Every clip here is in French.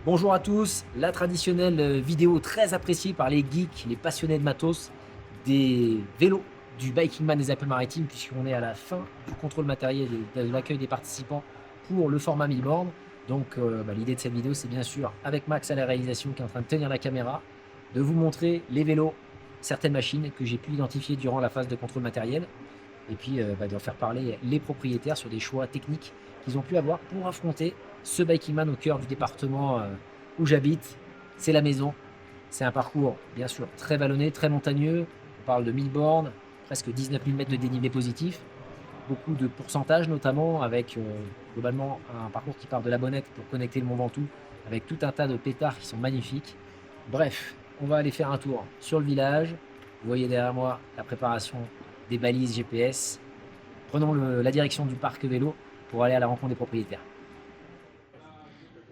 Bonjour à tous, la traditionnelle vidéo très appréciée par les geeks, les passionnés de matos, des vélos du Bikingman des Alpes-Maritimes, puisqu'on est à la fin du contrôle matériel et de l'accueil des participants pour le format 1000 bornes. Donc l'idée de cette vidéo, c'est bien sûr, avec Max à la réalisation qui est en train de tenir la caméra, de vous montrer les vélos, certaines machines que j'ai pu identifier durant la phase de contrôle matériel, et puis de faire parler les propriétaires sur des choix techniques qu'ils ont pu avoir pour affronter ce Bikingman au cœur du département où j'habite. C'est la maison, c'est un parcours bien sûr très vallonné, très montagneux, on parle de 1000 bornes, presque 19 000 mètres de dénivelé positif, beaucoup de pourcentages notamment, avec globalement un parcours qui part de la Bonnette pour connecter le Mont Ventoux, avec tout un tas de pétards qui sont magnifiques. Bref, on va aller faire un tour sur le village. Vous voyez derrière moi la préparation des balises GPS. Prenons la direction du parc vélo pour aller à la rencontre des propriétaires.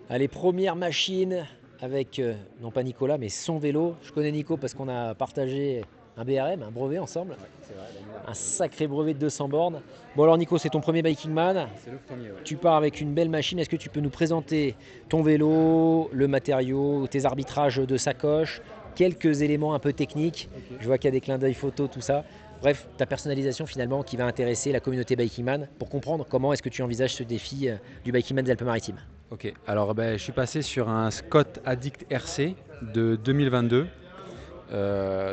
Allez, première machine avec, non pas Nicolas, mais son vélo. Je connais Nico parce qu'on a partagé un BRM, un brevet ensemble. Ouais, c'est vrai, un sacré brevet de 200 bornes. Bon alors Nico, c'est ton premier Bikingman. c'est le premier. Ouais. Tu pars avec une belle machine. Est-ce que tu peux nous présenter ton vélo, le matériau, tes arbitrages de sacoche, quelques éléments un peu techniques? Ok. Je vois qu'il y a des clins d'œil photos, tout ça. Bref, ta personnalisation finalement qui va intéresser la communauté Bikingman pour comprendre comment est-ce que tu envisages ce défi du Bikingman des Alpes-Maritimes. Ok, alors je suis passé sur un Scott Addict RC de 2022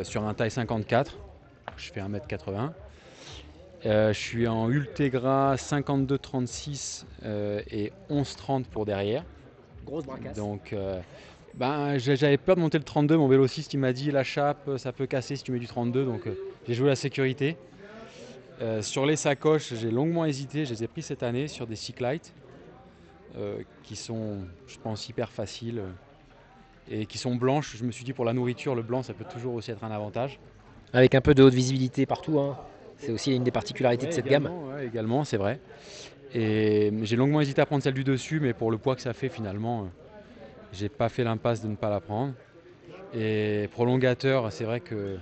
sur un taille 54. Je fais 1m80. Je suis en Ultegra 52-36 et 11-30 pour derrière. Grosse bracasse. Donc j'avais peur de monter le 32. Mon vélociste il m'a dit la chape ça peut casser si tu mets du 32. Donc j'ai joué la sécurité. Sur les sacoches, j'ai longuement hésité. Je les ai pris cette année sur des Cyclite. Qui sont, je pense, hyper faciles et qui sont blanches. Je me suis dit pour la nourriture, le blanc, ça peut toujours aussi être un avantage. Avec un peu de haute visibilité partout, hein. C'est aussi une des particularités de cette gamme. Ouais, également, c'est vrai. Et j'ai longuement hésité à prendre celle du dessus, mais pour le poids que ça fait, finalement, j'ai pas fait l'impasse de ne pas la prendre. Et prolongateur, c'est vrai que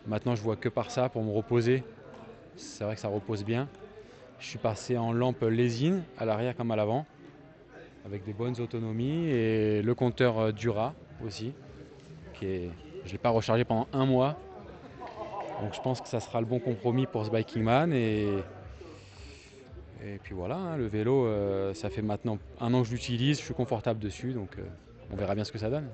maintenant je vois que par ça pour me reposer. C'est vrai que ça repose bien. Je suis passé en lampe lésine à l'arrière comme à l'avant, avec des bonnes autonomies, et le compteur Dura aussi, je ne l'ai pas rechargé pendant un mois. Donc je pense que ça sera le bon compromis pour ce Bikingman. Et puis voilà, hein, le vélo, ça fait maintenant un an que je l'utilise, je suis confortable dessus, donc on verra bien ce que ça donne.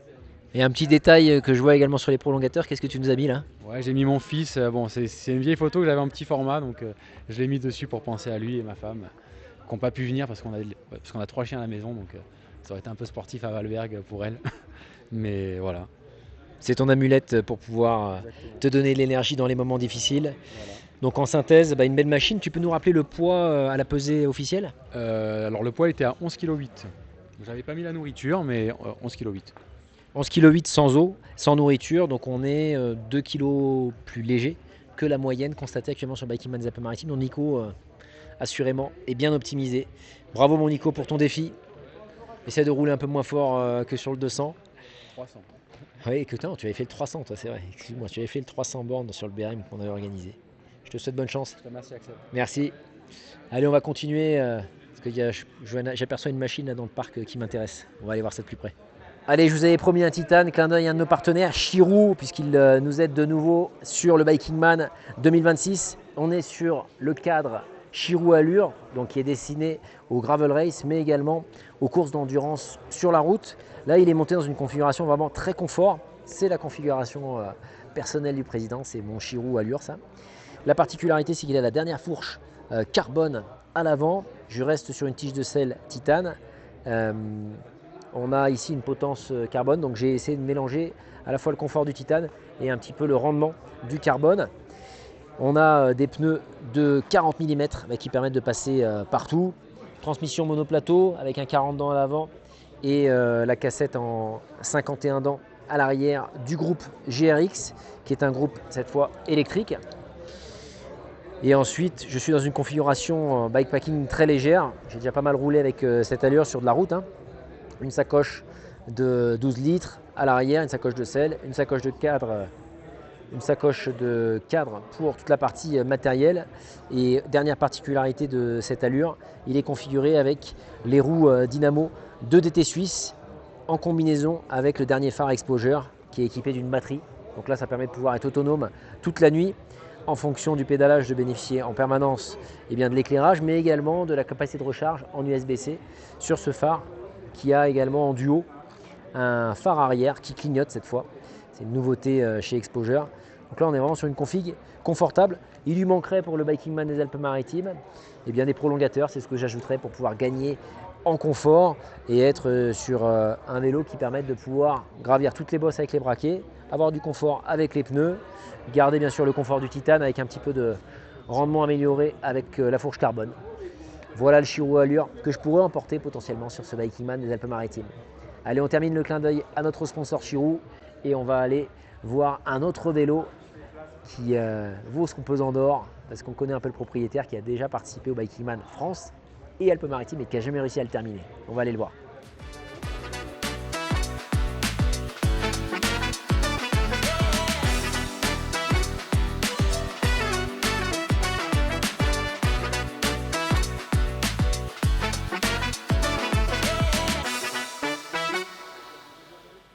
Et un petit détail que je vois également sur les prolongateurs, qu'est-ce que tu nous as mis là? Ouais, j'ai mis mon fils, bon c'est une vieille photo que j'avais en petit format, donc je l'ai mis dessus pour penser à lui et ma femme, qui n'ont pas pu venir parce qu'on a 3 chiens à la maison, donc ça aurait été un peu sportif à Valberg pour elle. Mais voilà. C'est ton amulette pour pouvoir te donner de l'énergie dans les moments difficiles. Voilà. Donc en synthèse, une belle machine. Tu peux nous rappeler le poids à la pesée officielle? Alors le poids était à 11,8 kg. J'avais pas mis la nourriture, mais 11,8 kg. 11,8 kg sans eau, sans nourriture. Donc on est 2 kg plus léger que la moyenne constatée actuellement sur Bikingman des Alpes-Maritimes. Donc Nico, assurément, est bien optimisé. Bravo mon Nico pour ton défi. Essaie de rouler un peu moins fort que sur le 200. 300. Oui, écoute, tu avais fait le 300, toi, c'est vrai. Excuse-moi, tu avais fait le 300 bornes sur le BRM qu'on avait organisé. Je te souhaite bonne chance. Je te remercie, Axel. Merci. Allez, on va continuer parce que j'aperçois une machine là dans le parc qui m'intéresse. On va aller voir ça de plus près. Allez, je vous avais promis un titane, clin d'œil à un de nos partenaires, Chirou, puisqu'il nous aide de nouveau sur le Bikingman 2026. On est sur le cadre Chirou Allure, donc qui est destiné au gravel race, mais également aux courses d'endurance sur la route. Là, il est monté dans une configuration vraiment très confort. C'est la configuration personnelle du président, c'est mon Chirou Allure, ça. La particularité, c'est qu'il a la dernière fourche carbone à l'avant. Je reste sur une tige de selle titane. On a ici une potence carbone, donc j'ai essayé de mélanger à la fois le confort du titane et un petit peu le rendement du carbone. On a des pneus de 40 mm qui permettent de passer partout. Transmission monoplateau avec un 40 dents à l'avant et la cassette en 51 dents à l'arrière du groupe GRX, qui est un groupe cette fois électrique. Et ensuite, je suis dans une configuration bikepacking très légère. J'ai déjà pas mal roulé avec cette allure sur de la route. Une sacoche de 12 litres à l'arrière, une sacoche de selle, une sacoche de cadre pour toute la partie matérielle. Et dernière particularité de cette allure, il est configuré avec les roues Dynamo 2 DT Suisse en combinaison avec le dernier phare Exposure qui est équipé d'une batterie. Donc là, ça permet de pouvoir être autonome toute la nuit en fonction du pédalage, de bénéficier en permanence de l'éclairage, mais également de la capacité de recharge en USB-C sur ce phare qui a également en duo un phare arrière qui clignote cette fois. C'est une nouveauté chez Exposure. Donc là, on est vraiment sur une config confortable. Il lui manquerait pour le Bikingman des Alpes-Maritimes des prolongateurs, c'est ce que j'ajouterais pour pouvoir gagner en confort et être sur un vélo qui permette de pouvoir gravir toutes les bosses avec les braquets, avoir du confort avec les pneus, garder bien sûr le confort du titane avec un petit peu de rendement amélioré avec la fourche carbone. Voilà le Chirou Allure que je pourrais emporter potentiellement sur ce Bikingman des Alpes-Maritimes. Allez, on termine le clin d'œil à notre sponsor Chirou et on va aller voir un autre vélo qui vaut son pesant d'or parce qu'on connaît un peu le propriétaire qui a déjà participé au Bikingman France et Alpes-Maritimes et qui n'a jamais réussi à le terminer. On va aller le voir.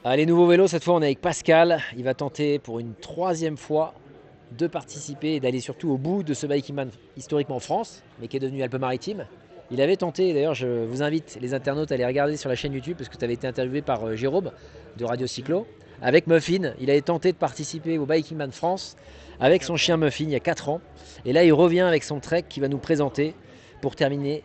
Allez, nouveau vélo, cette fois on est avec Pascal. Il va tenter pour une 3e fois de participer et d'aller surtout au bout de ce Bikingman historiquement France, mais qui est devenu Alpes-Maritimes. Il avait tenté, d'ailleurs je vous invite les internautes à aller regarder sur la chaîne YouTube parce que tu avais été interviewé par Jérôme de Radio Cyclo. Avec Muffin, il avait tenté de participer au Bikingman France avec son chien Muffin il y a 4 ans. Et là il revient avec son trek qu'il va nous présenter pour terminer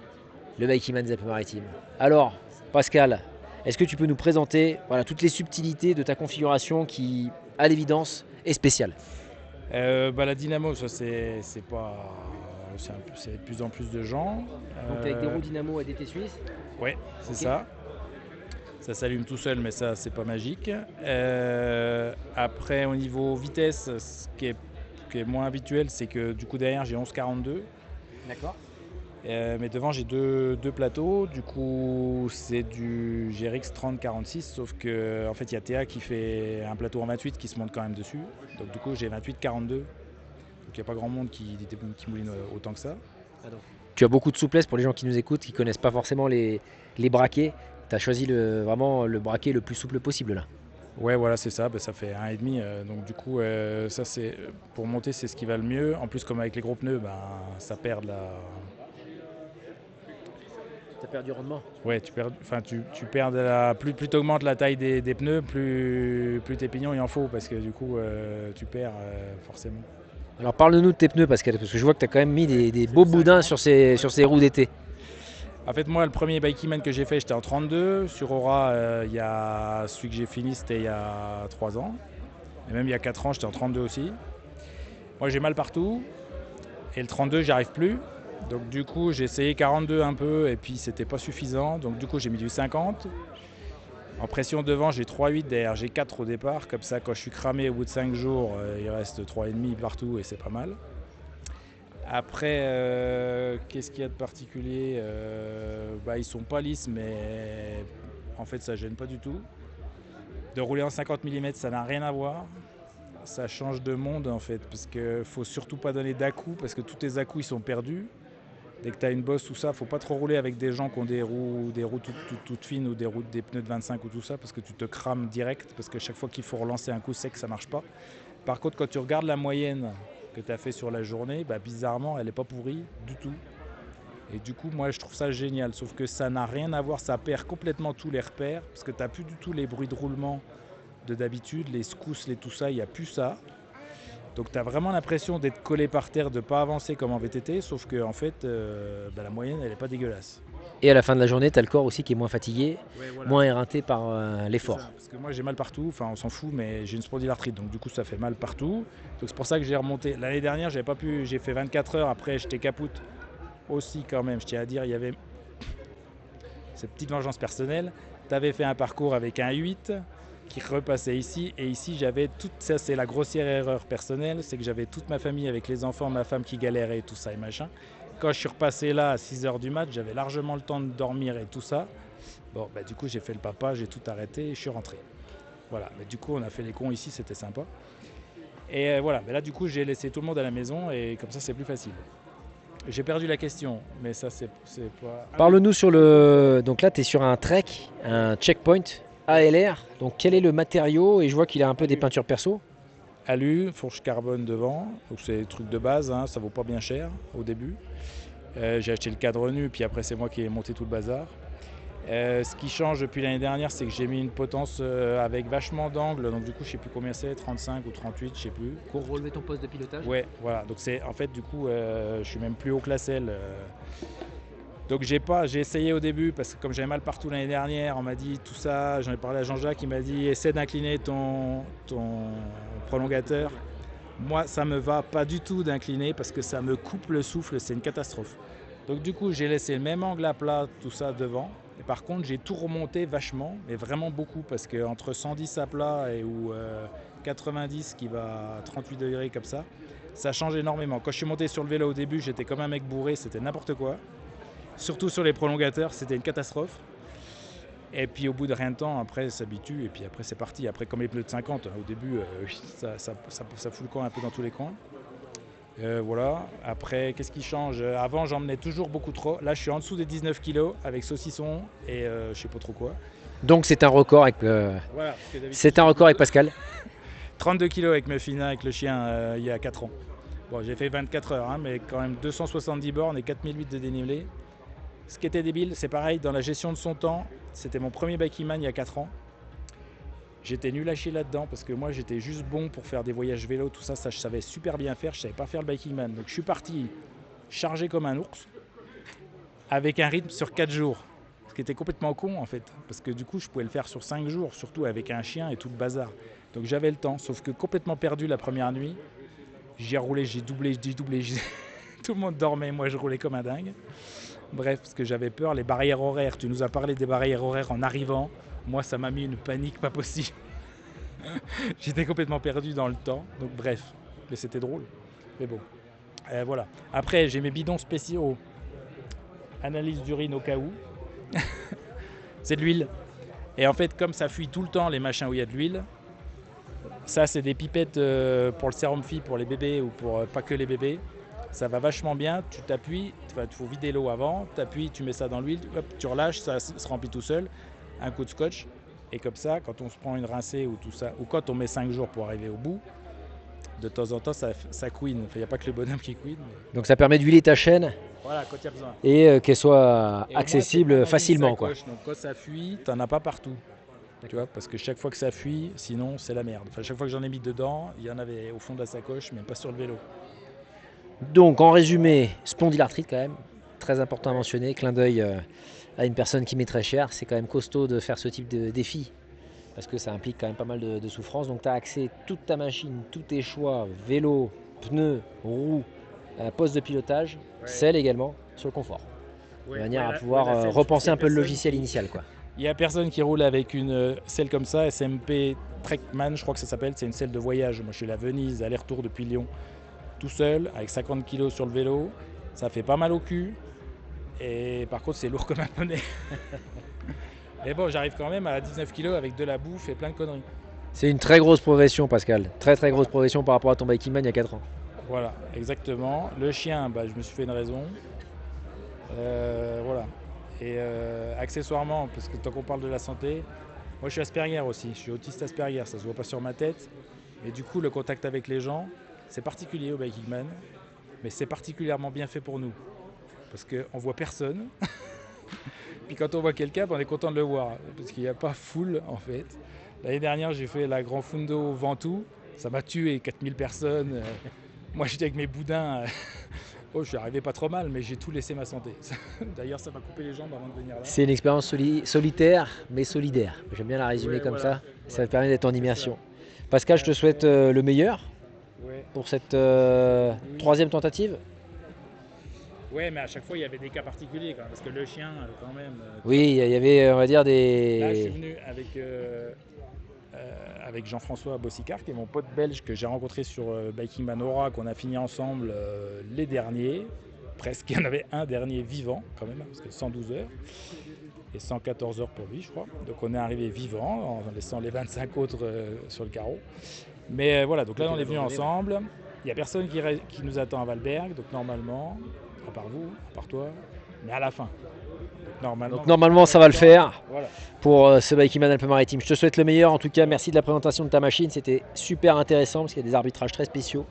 le Bikingman des Alpes-Maritimes. Alors Pascal, est-ce que tu peux nous présenter toutes les subtilités de ta configuration qui, à l'évidence, est spéciale? La dynamo, ça c'est de plus en plus de gens. Donc avec des roues dynamo et DT Suisse? Ouais, c'est ça. Ça s'allume tout seul, mais ça c'est pas magique. Après, au niveau vitesse, ce qui est moins habituel, c'est que du coup derrière j'ai 11,42. D'accord. Mais devant j'ai deux plateaux, du coup c'est du GRX 3046, sauf que en fait il y a TA qui fait un plateau en 28 qui se monte quand même dessus, donc du coup j'ai 28-42, donc il n'y a pas grand monde qui mouline autant que ça. Tu as beaucoup de souplesse pour les gens qui nous écoutent, qui ne connaissent pas forcément les braquets. Tu as choisi vraiment le braquet le plus souple possible là. Ouais, voilà, c'est ça, ça fait 1,5, donc du coup ça c'est pour monter, c'est ce qui va le mieux. En plus, comme avec les gros pneus, ça perd Tu perds du rendement. Ouais, tu perds plus tu augmentes la taille des pneus, plus tes pignons il en faut, parce que du coup tu perds forcément. Alors parle-nous de tes pneus Pascal, parce que je vois que tu as quand même mis des beaux boudins sur ces roues d'été. En fait, moi, le premier Bikingman que j'ai fait, j'étais en 32. Sur Aura, il y a celui que j'ai fini, c'était il y a 3 ans. Et même il y a 4 ans, j'étais en 32 aussi. Moi, j'ai mal partout. Et le 32, j'y arrive plus. Donc du coup, j'ai essayé 42 un peu, et puis c'était pas suffisant. Donc du coup, j'ai mis du 50. En pression devant, j'ai 3,8, derrière j'ai 4 au départ. Comme ça, quand je suis cramé au bout de 5 jours, il reste 3,5 partout et c'est pas mal. Après, qu'est-ce qu'il y a de particulier? Ils sont pas lisses, mais en fait ça gêne pas du tout. De rouler en 50 mm, ça n'a rien à voir. Ça change de monde en fait, parce qu'il faut surtout pas donner d'à-coups, parce que tous tes à-coups ils sont perdus. Dès que tu as une bosse, tout ça, faut pas trop rouler avec des gens qui ont des roues toutes fines ou des pneus de 25 ou tout ça, parce que tu te crames direct, parce que chaque fois qu'il faut relancer un coup sec, ça marche pas. Par contre, quand tu regardes la moyenne que tu as fait sur la journée, bizarrement, elle n'est pas pourrie du tout. Et du coup, moi, je trouve ça génial, sauf que ça n'a rien à voir, ça perd complètement tous les repères, parce que tu n'as plus du tout les bruits de roulement de d'habitude, les secousses, tout ça, il n'y a plus ça. Donc tu as vraiment l'impression d'être collé par terre, de ne pas avancer comme en VTT, sauf que en fait, la moyenne, elle n'est pas dégueulasse. Et à la fin de la journée, tu as le corps aussi qui est moins fatigué, moins éreinté par l'effort. Parce que moi j'ai mal partout, enfin on s'en fout, mais j'ai une spondylarthrite, donc du coup ça fait mal partout. Donc c'est pour ça que j'ai remonté. L'année dernière, j'ai fait 24 heures, après j'étais capoute aussi quand même, je tiens à dire, il y avait cette petite vengeance personnelle. Tu avais fait un parcours avec un 8 qui repassait ici, et ici j'avais toute ça, c'est la grossière erreur personnelle, c'est que j'avais toute ma famille avec les enfants, ma femme qui galérait et tout ça et machin. Quand je suis repassé là à 6h du mat, j'avais largement le temps de dormir et tout ça. Bon, du coup j'ai fait le papa, j'ai tout arrêté et je suis rentré. Voilà, mais du coup on a fait les cons ici, c'était sympa. Et voilà, là du coup j'ai laissé tout le monde à la maison et comme ça c'est plus facile. J'ai perdu la question, mais ça c'est pas... Parle-nous sur le... Donc là tu es sur un trek, un checkpoint ALR. Donc quel est le matériau? Et je vois qu'il a un peu des peintures perso. Alu, fourche carbone devant, donc c'est des trucs de base, hein, ça vaut pas bien cher au début. J'ai acheté le cadre nu, puis après c'est moi qui ai monté tout le bazar. Ce qui change depuis l'année dernière, c'est que j'ai mis une potence avec vachement d'angle, donc du coup je sais plus combien c'est, 35 ou 38, je sais plus. Pour relever ton poste de pilotage. Ouais, voilà, donc c'est en fait du coup je suis même plus haut que la selle. Donc j'ai essayé au début parce que comme j'avais mal partout l'année dernière, on m'a dit tout ça, j'en ai parlé à Jean-Jacques, il m'a dit essaie d'incliner ton prolongateur. Moi ça me va pas du tout d'incliner parce que ça me coupe le souffle, c'est une catastrophe. Donc du coup j'ai laissé le même angle à plat, tout ça devant. Et par contre j'ai tout remonté vachement, mais vraiment beaucoup parce que entre 110 à plat et 90 qui va à 38 degrés comme ça change énormément. Quand je suis monté sur le vélo au début, j'étais comme un mec bourré, c'était n'importe quoi. Surtout sur les prolongateurs, c'était une catastrophe. Et puis au bout de rien de temps, après, ça s'habitue et puis après, c'est parti. Après, comme les pneus de 50, au début, ça fout le camp un peu dans tous les coins. Voilà. Après, qu'est-ce qui change? Avant, j'emmenais toujours beaucoup trop. Là, je suis en dessous des 19 kg avec saucisson et je sais pas trop quoi. Donc c'est un record avec, Voilà, c'est un record avec Pascal. 32 kg avec Muffina, avec le chien, il y a 4 ans. Bon, j'ai fait 24 heures, hein, mais quand même 270 bornes et 4008 de dénivelé. Ce qui était débile, c'est pareil, dans la gestion de son temps, c'était mon premier biking-man il y a 4 ans. J'étais nul à chier là-dedans parce que moi j'étais juste bon pour faire des voyages vélo, tout ça, je savais super bien faire, je savais pas faire le biking-man. Donc je suis parti chargé comme un ours avec un rythme sur 4 jours. Ce qui était complètement con en fait, parce que du coup je pouvais le faire sur 5 jours, surtout avec un chien et tout le bazar. Donc j'avais le temps, sauf que complètement perdu la première nuit. J'ai roulé, j'ai doublé. Tout le monde dormait, moi je roulais comme un dingue. Bref, parce que j'avais peur, les barrières horaires. Tu nous as parlé des barrières horaires en arrivant. Moi, ça m'a mis une panique pas possible. J'étais complètement perdu dans le temps. Donc bref, mais c'était drôle. Mais bon, voilà. Après, j'ai mes bidons spéciaux. Analyse d'urine au cas où. C'est de l'huile. Et en fait, comme ça fuit tout le temps les machins où il y a de l'huile, ça c'est des pipettes pour le sérum FI pour les bébés ou pour pas que les bébés. Ça va vachement bien, tu t'appuies, il faut vider l'eau avant, tu appuies, tu mets ça dans l'huile, hop, tu relâches, ça se remplit tout seul, un coup de scotch. Et comme ça, quand on se prend une rincée ou tout ça, ou quand on met 5 jours pour arriver au bout, de temps en temps ça couine. Il n'y a pas que le bonhomme qui couine. Mais... Donc ça permet d'huiler ta chaîne. Voilà, quand il y a besoin. Et qu'elle soit et accessible facilement. Quoi. Donc quand ça fuit, tu n'en as pas partout. Tu vois, parce que chaque fois que ça fuit, sinon c'est la merde. Enfin, chaque fois que j'en ai mis dedans, il y en avait au fond de la sacoche, mais pas sur le vélo. Donc en résumé, spondylarthrite quand même, très important à mentionner, clin d'œil à une personne qui m'est très chère, c'est quand même costaud de faire ce type de défi, parce que ça implique quand même pas mal de souffrance, donc tu as accès toute ta machine, tous tes choix, vélo, pneus, roues, poste de pilotage, selle également, sur le confort, de manière à pouvoir repenser un peu le logiciel initial. Quoi. Il n'y a personne qui roule avec une selle comme ça, SMP Trekman, je crois que ça s'appelle, c'est une selle de voyage. Moi je suis à Venise, aller-retour depuis Lyon. Tout seul, avec 50 kg sur le vélo, ça fait pas mal au cul. Et par contre, c'est lourd comme un poney. Mais bon, j'arrive quand même à 19 kg avec de la bouffe et plein de conneries. C'est une très grosse progression, Pascal. Très très grosse progression par rapport à ton biking man il y a 4 ans. Voilà, exactement. Le chien, je me suis fait une raison. Voilà. Et accessoirement, parce que tant qu'on parle de la santé, moi je suis Asperger aussi. Je suis autiste Asperger, ça se voit pas sur ma tête. Et du coup, le contact avec les gens, c'est particulier au biking man, mais c'est particulièrement bien fait pour nous. Parce qu'on voit personne. Puis quand on voit quelqu'un, on est content de le voir. Parce qu'il n'y a pas foule en fait. L'année dernière, j'ai fait la Grand Fundo Ventoux. Ça m'a tué, 4000 personnes. Moi j'étais avec mes boudins. Je suis arrivé pas trop mal, mais j'ai tout laissé ma santé. D'ailleurs, ça m'a coupé les jambes avant de venir là. C'est une expérience solitaire, mais solidaire. J'aime bien la résumer comme voilà. Ça te permet d'être en immersion. Pascal, je te souhaite le meilleur pour cette troisième tentative. Ouais, mais à chaque fois, il y avait des cas particuliers, quand même, parce que le chien, quand même... Oui, il y avait, on va dire, des... Là, je suis venu avec Jean-François Bossicard, qui est mon pote belge que j'ai rencontré sur Biking Manora, qu'on a fini ensemble les derniers. Presque, il y en avait un dernier vivant, quand même, parce que 112 heures. Et 114 heures pour lui, je crois. Donc on est arrivé vivant, en laissant les 25 autres sur le carreau. Mais voilà, donc là, on est venus ensemble. Il n'y a personne qui nous attend à Valberg, donc normalement... à part vous, à part toi, mais à la fin. Donc Normalement, Donc normalement ça va le faire Voilà. pour ce Bikeman Alpes-Maritimes. Je te souhaite le meilleur. En tout cas, merci de la présentation de ta machine. C'était super intéressant parce qu'il y a des arbitrages très spéciaux.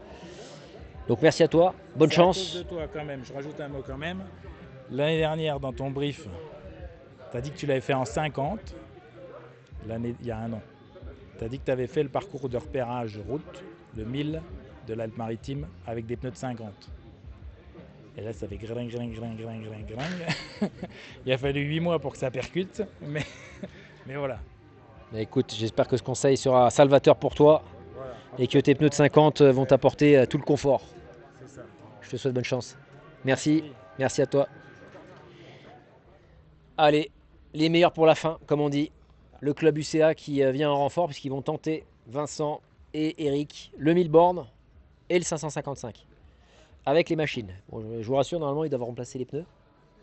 Donc merci à toi. Bonne C'est à cause chance. de toi quand même. Je rajoute un mot quand même. L'année dernière, dans ton brief, tu as dit que tu l'avais fait en 50. Il y a un an. Tu as dit que tu avais fait le parcours de repérage route, le 1000 de l'Alpes-Maritimes, avec des pneus de 50. Et là, ça fait gring. Il a fallu 8 mois pour que ça percute, mais voilà. Mais écoute, j'espère que ce conseil sera salvateur pour toi Voilà. et que tes pneus de 50 vont t'apporter tout le confort. C'est ça. Je te souhaite bonne chance. Merci. Merci à toi. Allez, les meilleurs pour la fin, comme on dit. Le club UCA qui vient en renfort puisqu'ils vont tenter Vincent et Eric le 1000 bornes et le 555 avec les machines. Bon, je vous rassure, normalement ils doivent remplacer les pneus.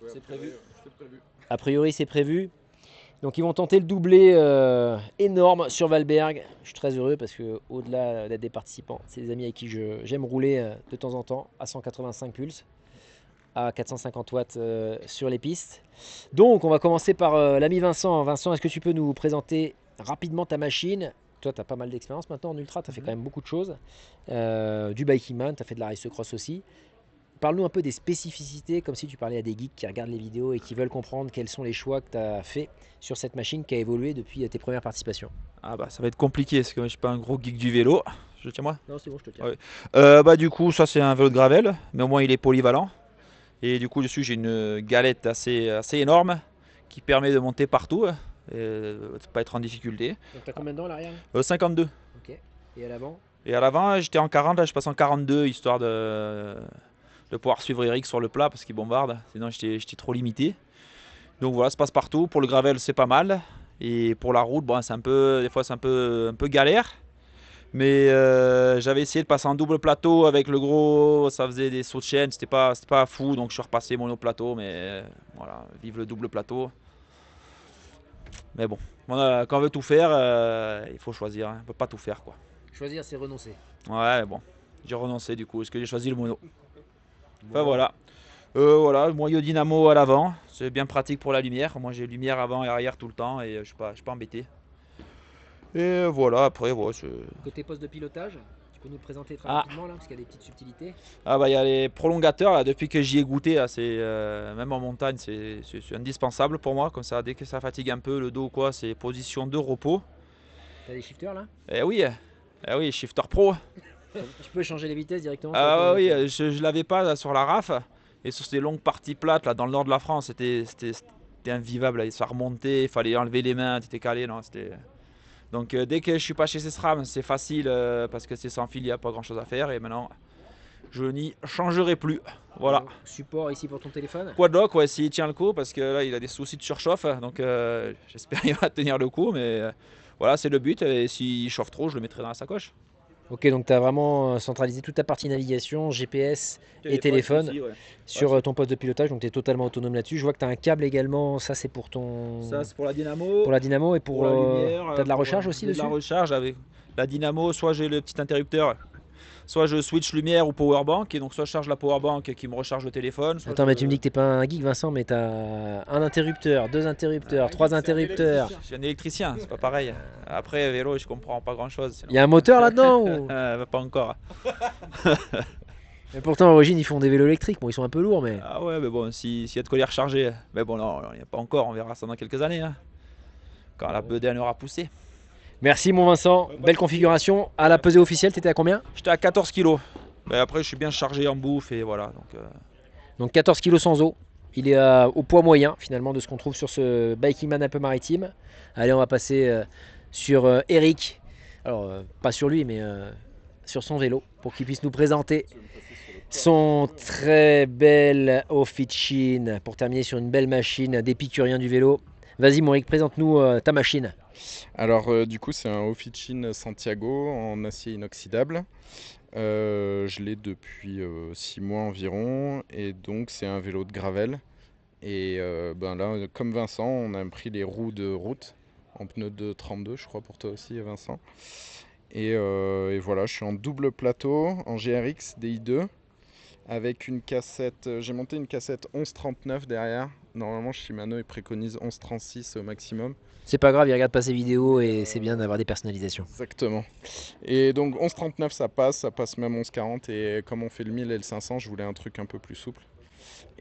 C'est prévu. A priori c'est prévu. Donc ils vont tenter le doublé énorme sur Valberg. Je suis très heureux parce que au-delà d'être des participants, c'est des amis avec qui j'aime rouler de temps en temps à 185 pulses, à 450 watts sur les pistes. Donc on va commencer par l'ami Vincent. Vincent, est-ce que tu peux nous présenter rapidement ta machine? Toi, tu as pas mal d'expérience maintenant en ultra, tu as fait quand même beaucoup de choses. Du Bikeman, tu as fait de la race cross aussi. Parle-nous un peu des spécificités, comme si tu parlais à des geeks qui regardent les vidéos et qui veulent comprendre quels sont les choix que tu as fait sur cette machine qui a évolué depuis tes premières participations. Ah bah ça va être compliqué parce que moi, je suis pas un gros geek du vélo. Je tiens moi. Non, c'est bon, je te tiens. Ouais. Bah du coup ça c'est un vélo de gravel, mais au moins il est polyvalent. Et du coup dessus j'ai une galette assez énorme qui permet de monter partout et de pas être en difficulté. Donc tu as combien de dents à l'arrière? 52. Ok. Et à l'avant? Et à l'avant j'étais en 40, là je passe en 42 histoire de pouvoir suivre Eric sur le plat parce qu'il bombarde. Sinon j'étais trop limité. Donc voilà, ça passe partout. Pour le gravel c'est pas mal. Et pour la route, bon, c'est un peu, des fois c'est un peu galère. Mais j'avais essayé de passer en double plateau avec le gros, ça faisait des sauts de chaîne, c'était pas fou, donc je suis repassé monoplateau, mais voilà, vive le double plateau. Mais bon, quand on veut tout faire, il faut choisir, hein. On peut pas tout faire quoi. Choisir, c'est renoncer. Ouais, bon, j'ai renoncé du coup, est-ce que j'ai choisi le mono? Enfin voilà. Voilà, moyeu dynamo à l'avant, c'est bien pratique pour la lumière. Moi j'ai lumière avant et arrière tout le temps et je suis pas embêté. Et voilà, après, ouais, Côté poste de pilotage, tu peux nous le présenter très Ah. rapidement là, parce qu'il y a des petites subtilités. Ah bah il y a les prolongateurs là, depuis que j'y ai goûté, là, même en montagne c'est indispensable pour moi, comme ça dès que ça fatigue un peu le dos ou quoi, c'est position de repos. Tu as des shifters là? Eh oui, Shifter Pro. Tu peux changer les vitesses directement? Ah oui, je l'avais pas là, sur la RAF et sur ces longues parties plates là dans le nord de la France, c'était invivable, là, ça remontait, il fallait enlever les mains, t'étais calé, non, c'était. Donc dès que je suis pas chez SRAM, c'est facile parce que c'est sans fil, il n'y a pas grand chose à faire et maintenant je n'y changerai plus. Voilà. Donc, support ici pour ton téléphone. Quadlock, ouais, s'il tient le coup, parce que là il a des soucis de surchauffe, donc j'espère qu'il va tenir le coup, mais voilà, c'est le but. Et s'il chauffe trop, je le mettrai dans la sacoche. Ok, donc tu as vraiment centralisé toute ta partie navigation, GPS et téléphone aussi, ouais. sur ton poste de pilotage, donc tu es totalement autonome là-dessus. Je vois que tu as un câble également, ça c'est pour Ça c'est pour la dynamo. pour la dynamo et pour la lumière. tu as de la recharge aussi J'ai de dessus? la recharge avec la dynamo, soit j'ai le petit interrupteur, soit je switch lumière ou powerbank, et donc soit je charge la powerbank qui me recharge le téléphone. Soit Attends, mais tu me dis que t'es pas un geek, Vincent, mais tu as un interrupteur, deux interrupteurs, trois interrupteurs. Je suis un électricien, c'est pas pareil. Après, vélo, je comprends pas grand chose. Il y a un moteur là-dedans ou... Pas encore. Mais pourtant, à l'origine, ils font des vélos électriques. Bon, ils sont un peu lourds, mais. Ah ouais, mais bon, s'il y a de quoi les recharger. Mais bon, non, il n'y a pas encore, on verra ça dans quelques années. Hein, quand la bedaine aura poussé. Merci, mon Vincent. Belle configuration. À la pesée officielle, t'étais à combien? J'étais à 14 kg. Mais après, je suis bien chargé en bouffe et voilà. Donc 14 kg sans eau. Il est au poids moyen, finalement, de ce qu'on trouve sur ce Bikeman Alpes-Maritimes. Allez, on va passer sur Eric. Alors, pas sur lui, mais sur son vélo, pour qu'il puisse nous présenter son très bel Officine pour terminer sur une belle machine d'épicurien du vélo. Vas-y, mon Eric, présente-nous ta machine. Alors du coup c'est un Officine Santiago en acier inoxydable. Je l'ai depuis 6 mois environ et donc c'est un vélo de gravel. Et là comme Vincent on a pris les roues de route en pneus de 32 je crois pour toi aussi Vincent. Et voilà, je suis en double plateau en GRX DI2 avec une cassette. J'ai monté une cassette 11-39 derrière. Normalement, Shimano il préconise 11-36 au maximum. C'est pas grave, il regarde pas ses vidéos et c'est bien d'avoir des personnalisations. Exactement. Et donc 11-39 ça passe même 11-40 et comme on fait le 1000 et le 500, je voulais un truc un peu plus souple.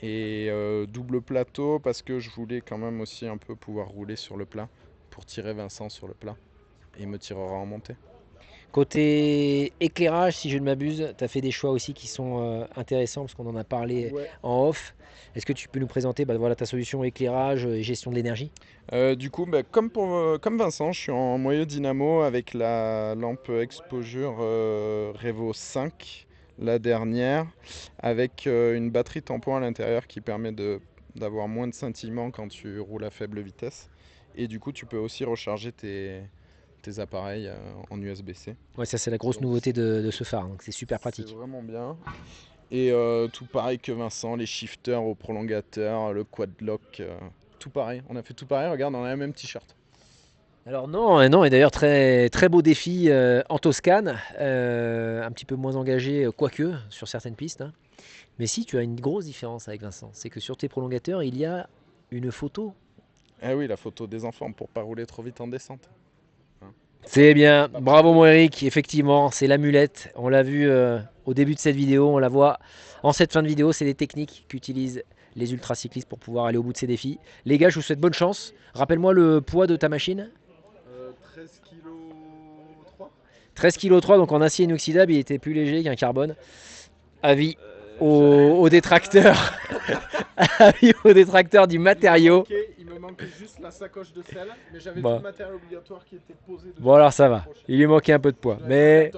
Et double plateau parce que je voulais quand même aussi un peu pouvoir rouler sur le plat pour tirer Vincent sur le plat. Et il me tirera en montée. Côté éclairage, si je ne m'abuse, tu as fait des choix aussi qui sont intéressants parce qu'on en a parlé en off. Est-ce que tu peux nous présenter voilà, ta solution éclairage et gestion de l'énergie? Du coup, comme Vincent, je suis en moyeu dynamo avec la lampe exposure Revo 5, la dernière, avec une batterie tampon à l'intérieur qui permet d'avoir moins de scintillement quand tu roules à faible vitesse. Et du coup, tu peux aussi recharger tes appareils en USB-C. Ouais, ça c'est la grosse nouveauté de ce phare, donc c'est super pratique. C'est vraiment bien. Et tout pareil que Vincent, les shifters au prolongateur, le quad lock, tout pareil. On a fait tout pareil, regarde, on a le même t-shirt. Alors non, et d'ailleurs très, très beau défi en Toscane, un petit peu moins engagé, quoique, sur certaines pistes. Hein. Mais si, tu as une grosse différence avec Vincent, c'est que sur tes prolongateurs, il y a une photo. Ah oui, la photo des enfants pour pas rouler trop vite en descente. C'est bien, bravo mon Eric, effectivement, c'est l'amulette. On l'a vu au début de cette vidéo, on la voit en cette fin de vidéo, c'est des techniques qu'utilisent les ultracyclistes pour pouvoir aller au bout de ces défis. Les gars, je vous souhaite bonne chance. Rappelle-moi le poids de ta machine. 13 kg 3. 13 kg 3, donc en acier inoxydable, il était plus léger qu'un carbone. Avis aux détracteurs. Avis aux détracteurs du matériau. Il me manquait juste la sacoche de sel, mais j'avais Bon. tout le matériel obligatoire qui était posé dessus. Bon alors ça va, il lui manquait un peu de poids. Mais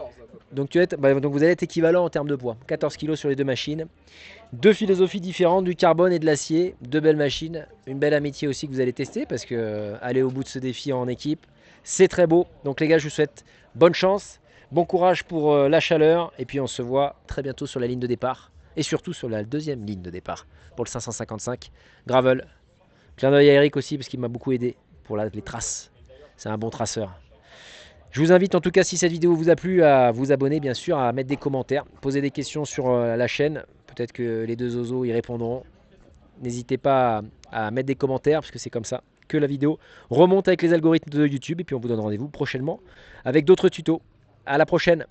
donc, donc vous allez être équivalent en termes de poids. 14 kg sur les deux machines. Deux philosophies différentes, du carbone et de l'acier. Deux belles machines. Une belle amitié aussi que vous allez tester parce que aller au bout de ce défi en équipe, c'est très beau. Donc les gars, je vous souhaite bonne chance, bon courage pour la chaleur. Et puis on se voit très bientôt sur la ligne de départ. Et surtout sur la deuxième ligne de départ pour le 555 Gravel. Clin d'œil à Eric aussi parce qu'il m'a beaucoup aidé pour les traces. C'est un bon traceur. Je vous invite en tout cas, si cette vidéo vous a plu, à vous abonner bien sûr, à mettre des commentaires, poser des questions sur la chaîne. Peut-être que les deux zozos y répondront. N'hésitez pas à mettre des commentaires parce que c'est comme ça que la vidéo remonte avec les algorithmes de YouTube. Et puis on vous donne rendez-vous prochainement avec d'autres tutos. À la prochaine!